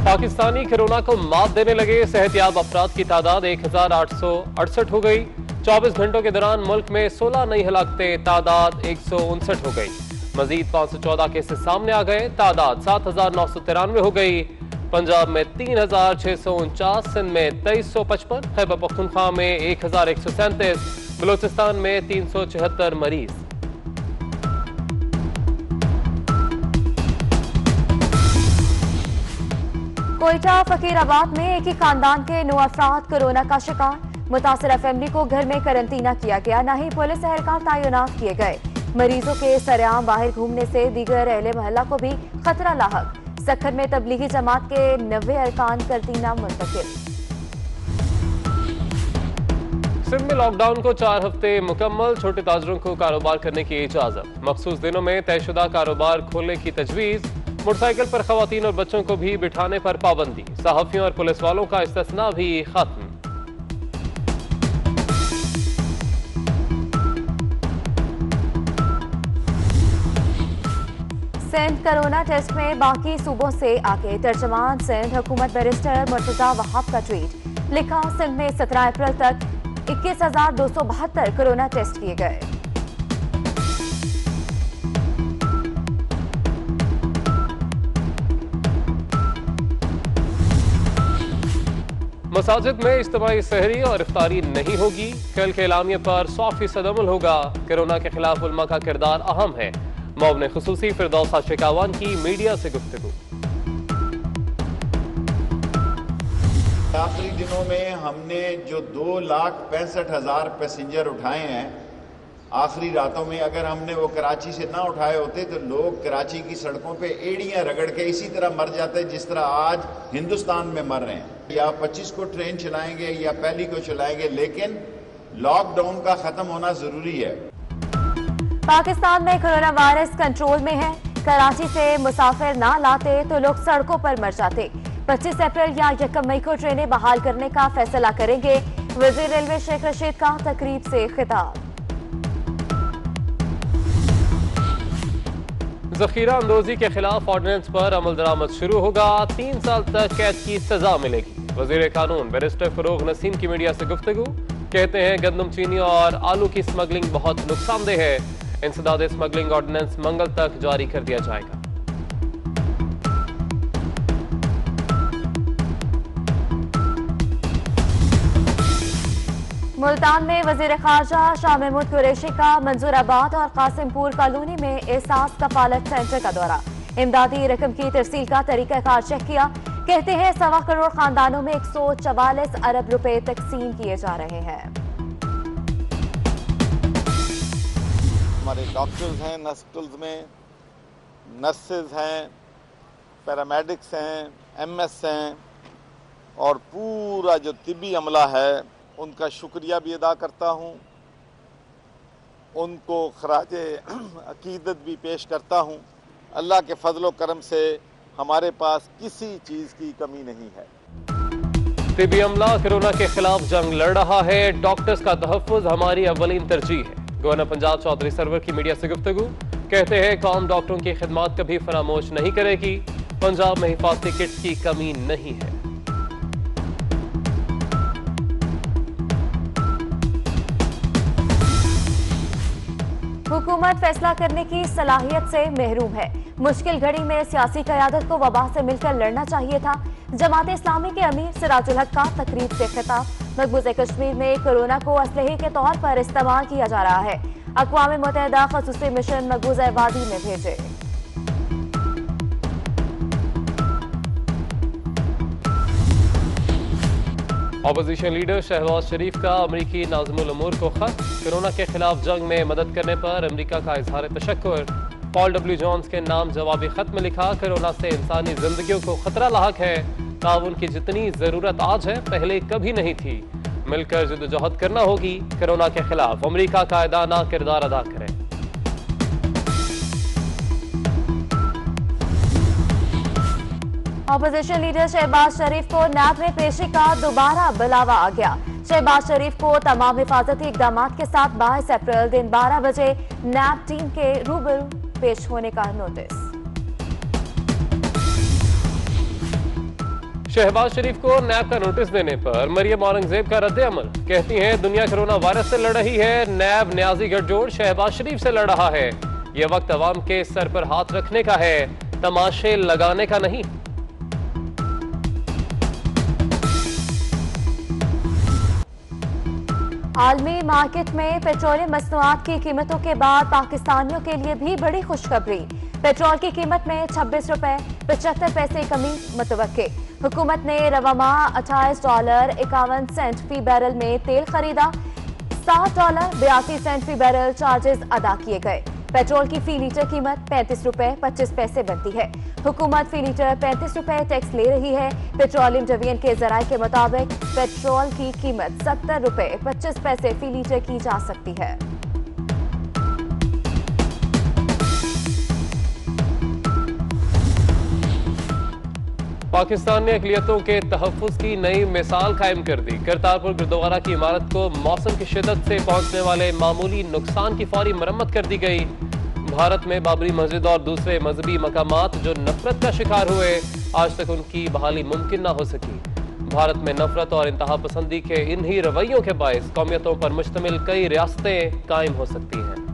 Pakistani corona को मात देने लगे। सेहतयाब अफराद की तादाद 1868 हो गई। 24 घंटों के दौरान मुल्क में 16 नई हलाकतें, तादाद 159 हो गई। मजीद 514 केसेस सामने आ गए, तादाद 7993 हो गई। पंजाब में 3649, सिंध में 2355, खैबर पख्तूनख्वा में 1137, बलोचिस्तान में 374 मरीज। कोयटा फकीराबाद में एक ही खानदान के 9 अफराद कोरोना का शिकार। मुतासरा फैमिली को घर में करंटीना किया गया, न ही पुलिस एहलकार तैनात किए गए। मरीजों के सरेआम बाहर घूमने से दीगर अहले मोहल्ला को भी खतरा लाहक। सखर में तबलीगी जमात के 90 अरकान करंटीना मुंतकिल। सिंध में लॉकडाउन को 4 हफ्ते मुकम्मल, छोटे ताजरों को कारोबार करने की इजाजत। मखसूस दिनों में तयशुदा कारोबार खोलने की तजवीज। मोटरसाइकिल पर खवातीन और बच्चों को भी बिठाने पर पाबंदी। सहाफियों और पुलिस वालों का इस्तिस्ना भी खत्म। सिंध कोरोना टेस्ट में बाकी सूबों से आगे। तर्जमान सिंध हुकूमत बैरिस्टर मुर्तजा वहाब का ट्वीट। लिखा, सिंध में 17 अप्रैल तक 21,272 कोरोना टेस्ट किए गए। मसाजिद में इज्तिमाई सहरी और इफ्तारी नहीं होगी। कल के एलामिया पर 100% अमल होगा। कोरोना के खिलाफ उलमा का किरदार अहम है। मौमन खुसूसी फिरदौसा शिकावान की मीडिया से गुफ्तगू। आखिरी दिनों में हमने जो 2,65,000 पैसेंजर उठाए हैं, आखिरी रातों में अगर हमने वो कराची से ना उठाए होते तो लोग कराची की सड़कों पे एड़ियां रगड़ के इसी तरह मर जाते जिस तरह आज हिंदुस्तान में मर रहे हैं। या 25 को ट्रेन चलाएंगे या पहली को चलाएंगे, लेकिन लॉकडाउन का खत्म होना जरूरी है। पाकिस्तान में कोरोना वायरस कंट्रोल में है। कराची से मुसाफिर ना लाते तो लोग सड़कों पर मर जाते। 25 अप्रैल या 1 मई को ट्रेनें बहाल करने का फैसला करेंगे। वजीर रेलवे शेख रशीद का तकरीब से खिताब। जखीरा अंदोजी के खिलाफ ऑर्डिनेंस पर अमल दरामद शुरू होगा। 3 साल तक कैद की सजा मिलेगी। वजीर कानून बैरिस्टर फरोग नसीम की मीडिया से गुफ्तगू। कहते हैं गंदम, चीनी और आलू की स्मगलिंग बहुत नुकसानदेह है। इंसदाद स्मगलिंग ऑर्डिनेंस मंगल तक जारी कर दिया जाएगा। मुल्तान में वजीर खारजा शाह महमूद कुरैशी का मंजूराबाद और कासिमपुर कॉलोनी में एहसास कफालत सेंटर का दौरा। इमदादी रकम की तरसील का तरीकाकार चेक किया। कहते हैं 1.25 करोड़ खानदानों में 144 अरब रुपए तकसीम किए जा रहे हैं। हमारे डॉक्टर्स हैं, हॉस्पिटल्स में नर्सेज हैं, पैरामेडिक्स हैं, एमएस हैं और पूरा जो तिब्बी अमला है उनका शुक्रिया भी अदा करता हूँ। उनको खराजे अकीदत भी पेश करता हूँ। अल्लाह के फजलो करम से हमारे पास किसी चीज़ की कमी नहीं है। तिब्बी अमला कोरोना के खिलाफ जंग लड़ रहा है। डॉक्टर्स का तहफ़्फ़ुज़ हमारी अव्वलीन तरजीह है। गवर्नर पंजाब चौधरी सरवर की मीडिया से गुफ्तगू। कहते हैं कौम डॉक्टरों की खिदमात कभी फरामोश नहीं करेगी। पंजाब में हिफाजती किट की कमी नहीं है। हुकूमत फैसला करने की सलाहियत से महरूम है। मुश्किल घड़ी में सियासी क़यादत को वबा से मिलकर लड़ना चाहिए था। जमात इस्लामी के अमीर सिराजुल हक का तकरीब से खिताब। मकबूज़ा कश्मीर में कोरोना को असलहे के तौर पर इस्तेमाल किया जा रहा है। अक़वाम मुत्तहिदा ख़ुसूसी मिशन मकबूज़ा वादी में भेजे। अपोजिशन लीडर शहबाज शरीफ का अमरीकी नाज़िमुल उमूर को खत। कोरोना के खिलाफ जंग में मदद करने पर अमरीका का इजहार तशक्कुर। पॉल डब्ल्यू जॉन्स के नाम जवाबी खत में लिखा, कोरोना से इंसानी जिंदगियों को खतरा लाहक है। ताउन की जितनी जरूरत आज है पहले कभी नहीं थी। मिलकर जद्दोजहद करना होगी। कोरोना के खिलाफ अमरीका कायदाना किरदार अदा करे। अपोजिशन लीडर शहबाज शरीफ को नैब में पेशी का दोबारा बुलावा आ गया। शहबाज शरीफ को तमाम हिफाजती इकदाम के साथ 22 अप्रैल दिन 12 बजे नैब टीम के रूबरू पेश होने का नोटिस। शहबाज शरीफ को नैब का नोटिस देने पर मरियम औरंगजेब का रद्द अमल। कहती हैं दुनिया कोरोना वायरस से लड़ रही है, नैब न्याजी गठजोड़ शहबाज शरीफ से लड़ रहा है। यह वक्त अवाम के सर पर हाथ रखने का है, तमाशे लगाने का नहीं। आलमी मार्केट में पेट्रोलियम मसनूआत की कीमतों के बाद पाकिस्तानियों के लिए भी बड़ी खुशखबरी। पेट्रोल की कीमत में 26 रुपए 75 पैसे कमी मुतवक्के। हुकूमत ने रवा माह $28.51 फी बैरल में तेल खरीदा। $7.82 फी बैरल चार्जेस अदा किए गए। पेट्रोल की फी लीटर कीमत 35 रुपए 25 पैसे बनती है। हुकूमत फी लीटर 35 रुपए टैक्स ले रही है। पेट्रोलियम डिवीजन के जराये के मुताबिक पेट्रोल की कीमत 70 रुपए 25 पैसे फी लीटर की जा सकती है। पाकिस्तान ने अक़लियतों के तहफ़्फ़ुज़ की नई मिसाल कायम कर दी। करतारपुर गुरुद्वारा की इमारत को मौसम की शिद्दत से पहुंचने वाले मामूली नुकसान की फौरी मरम्मत कर दी गई। भारत में बाबरी मस्जिद और दूसरे मजहबी मकामात जो नफरत का शिकार हुए, आज तक उनकी बहाली मुमकिन न हो सकी। भारत में नफरत और इंतहा पसंदी के इन्हीं रवैयों के बायस कौमियतों पर मुश्तमिल कई रियासतें कायम हो सकती हैं।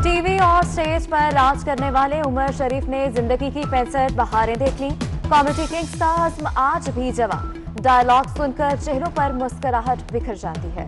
टीवी और स्टेज पर राज करने वाले उमर शरीफ ने जिंदगी की 65 बहारें देख ली। कॉमेडी किंग्स का अज़्म आज भी जवां। डायलॉग सुनकर चेहरों पर मुस्कुराहट बिखर जाती है।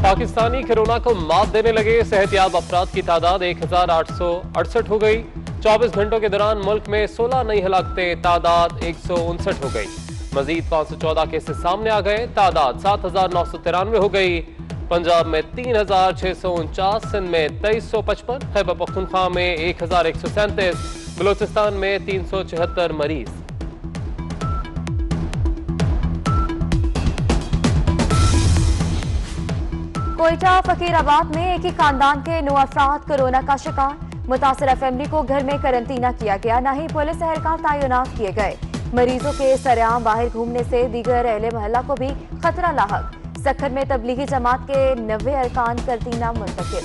पाकिस्तानी कोरोना को मात देने लगे सेहतयाब अफराद की तादाद 1868 हो गई। 24 घंटों के दौरान मुल्क में 16 नई हलाकतें, तादाद 159 हो गई। मजीद 514 केसेस सामने आ गए, तादाद 7993 हो गई। पंजाब में 3649, सिंध में 2355, खैबर पख्तूनख्वा में 1137, बलोचिस्तान में 374 मरीज। कोयटा फकीराबाद में एक ही खानदान के 9 अफराद कोरोना का शिकार। मुतासरा फैमिली को घर में करंटीना किया गया, न ही पुलिस एहलकार तैनात किए गए। मरीजों के सरेआम बाहर घूमने से दीगर अहले मोहल्ला को भी खतरा लाहक। सखर में तबलीगी जमात के 90 अरकान करंटीना मुंतकिल।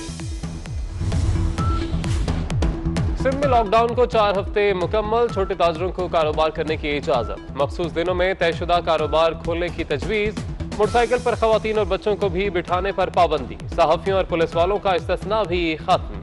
सिंध में लॉकडाउन को 4 हफ्ते मुकम्मल, छोटे ताजरों को कारोबार करने की इजाजत। मखसूस दिनों में तयशुदा कारोबार खोलने की तजवीज। मोटरसाइकिल पर खवातीन और बच्चों को भी बिठाने पर पाबंदी। सहाफियों और पुलिस वालों का इस्तिस्ना भी खत्म।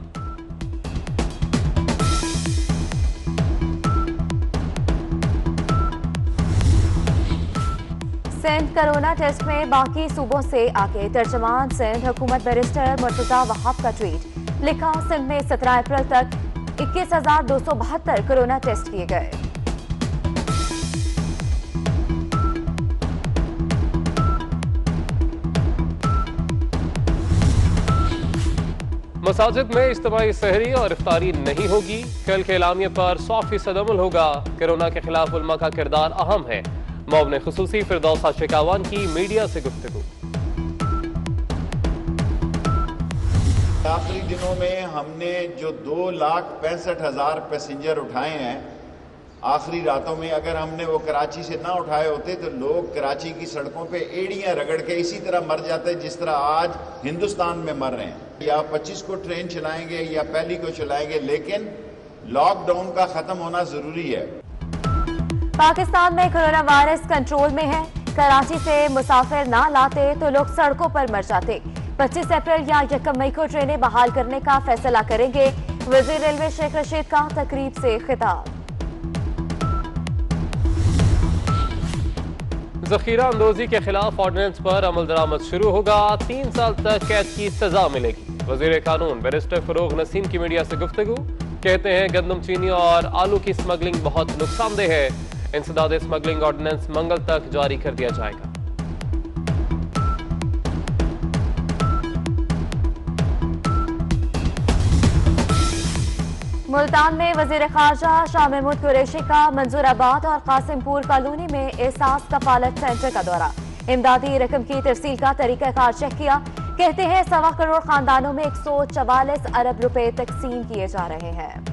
सिंध कोरोना टेस्ट में बाकी सूबों से आगे। तर्जमान सिंध हुकूमत बैरिस्टर मुर्तजा वहाब का ट्वीट। लिखा, सिंध में 17 अप्रैल तक 21,272 कोरोना टेस्ट किए गए। मसाजिद में इज्तिमाई सहरी और इफ्तारी नहीं होगी। कल के एलामिये पर 100% अमल होगा। कोरोना के खिलाफ उलमा का किरदार अहम है। मौब ने खुसूसी फिरदौसा शिकावान की मीडिया से गुफ्तगू। आखिरी दिनों में हमने जो 2,65,000 पैसेंजर उठाए हैं, आखिरी रातों में अगर हमने वो कराची से ना उठाए होते तो लोग कराची की सड़कों पे एड़ियां रगड़ के इसी तरह मर जाते जिस तरह आज हिंदुस्तान में मर रहे हैं। या 25 को ट्रेन चलाएंगे या पहली को चलाएंगे, लेकिन लॉकडाउन का खत्म होना जरूरी है। पाकिस्तान में कोरोना वायरस कंट्रोल में है। कराची से मुसाफिर ना लाते तो लोग सड़कों पर मर जाते। 25 अप्रैल या 1 मई को ट्रेनें बहाल करने का फैसला करेंगे। वज़ीर रेलवे शेख रशीद का तकरीब से खिताब। जखीरा अंदोजी के खिलाफ ऑर्डिनेंस पर अमल दरामद शुरू होगा। 3 साल तक कैद की सजा मिलेगी। वज़ीर कानून बैरिस्टर फरोग नसीम की मीडिया से गुफ्तगू। कहते हैं गंदम, चीनी और आलू की स्मगलिंग बहुत नुकसानदेह है। इंसदाद स्मगलिंग ऑर्डिनेंस मंगल तक जारी कर दिया जाएगा। मुल्तान में वजीर खारजा शाह महमूद कुरैशी का मंजूराबाद और कासिमपुर कॉलोनी में एहसास कफालत सेंटर का दौरा। इमदादी रकम की तरसील का तरीकाकार चेक किया। कहते हैं 1.25 करोड़ खानदानों में 144 अरब रुपए तकसीम किए जा रहे हैं।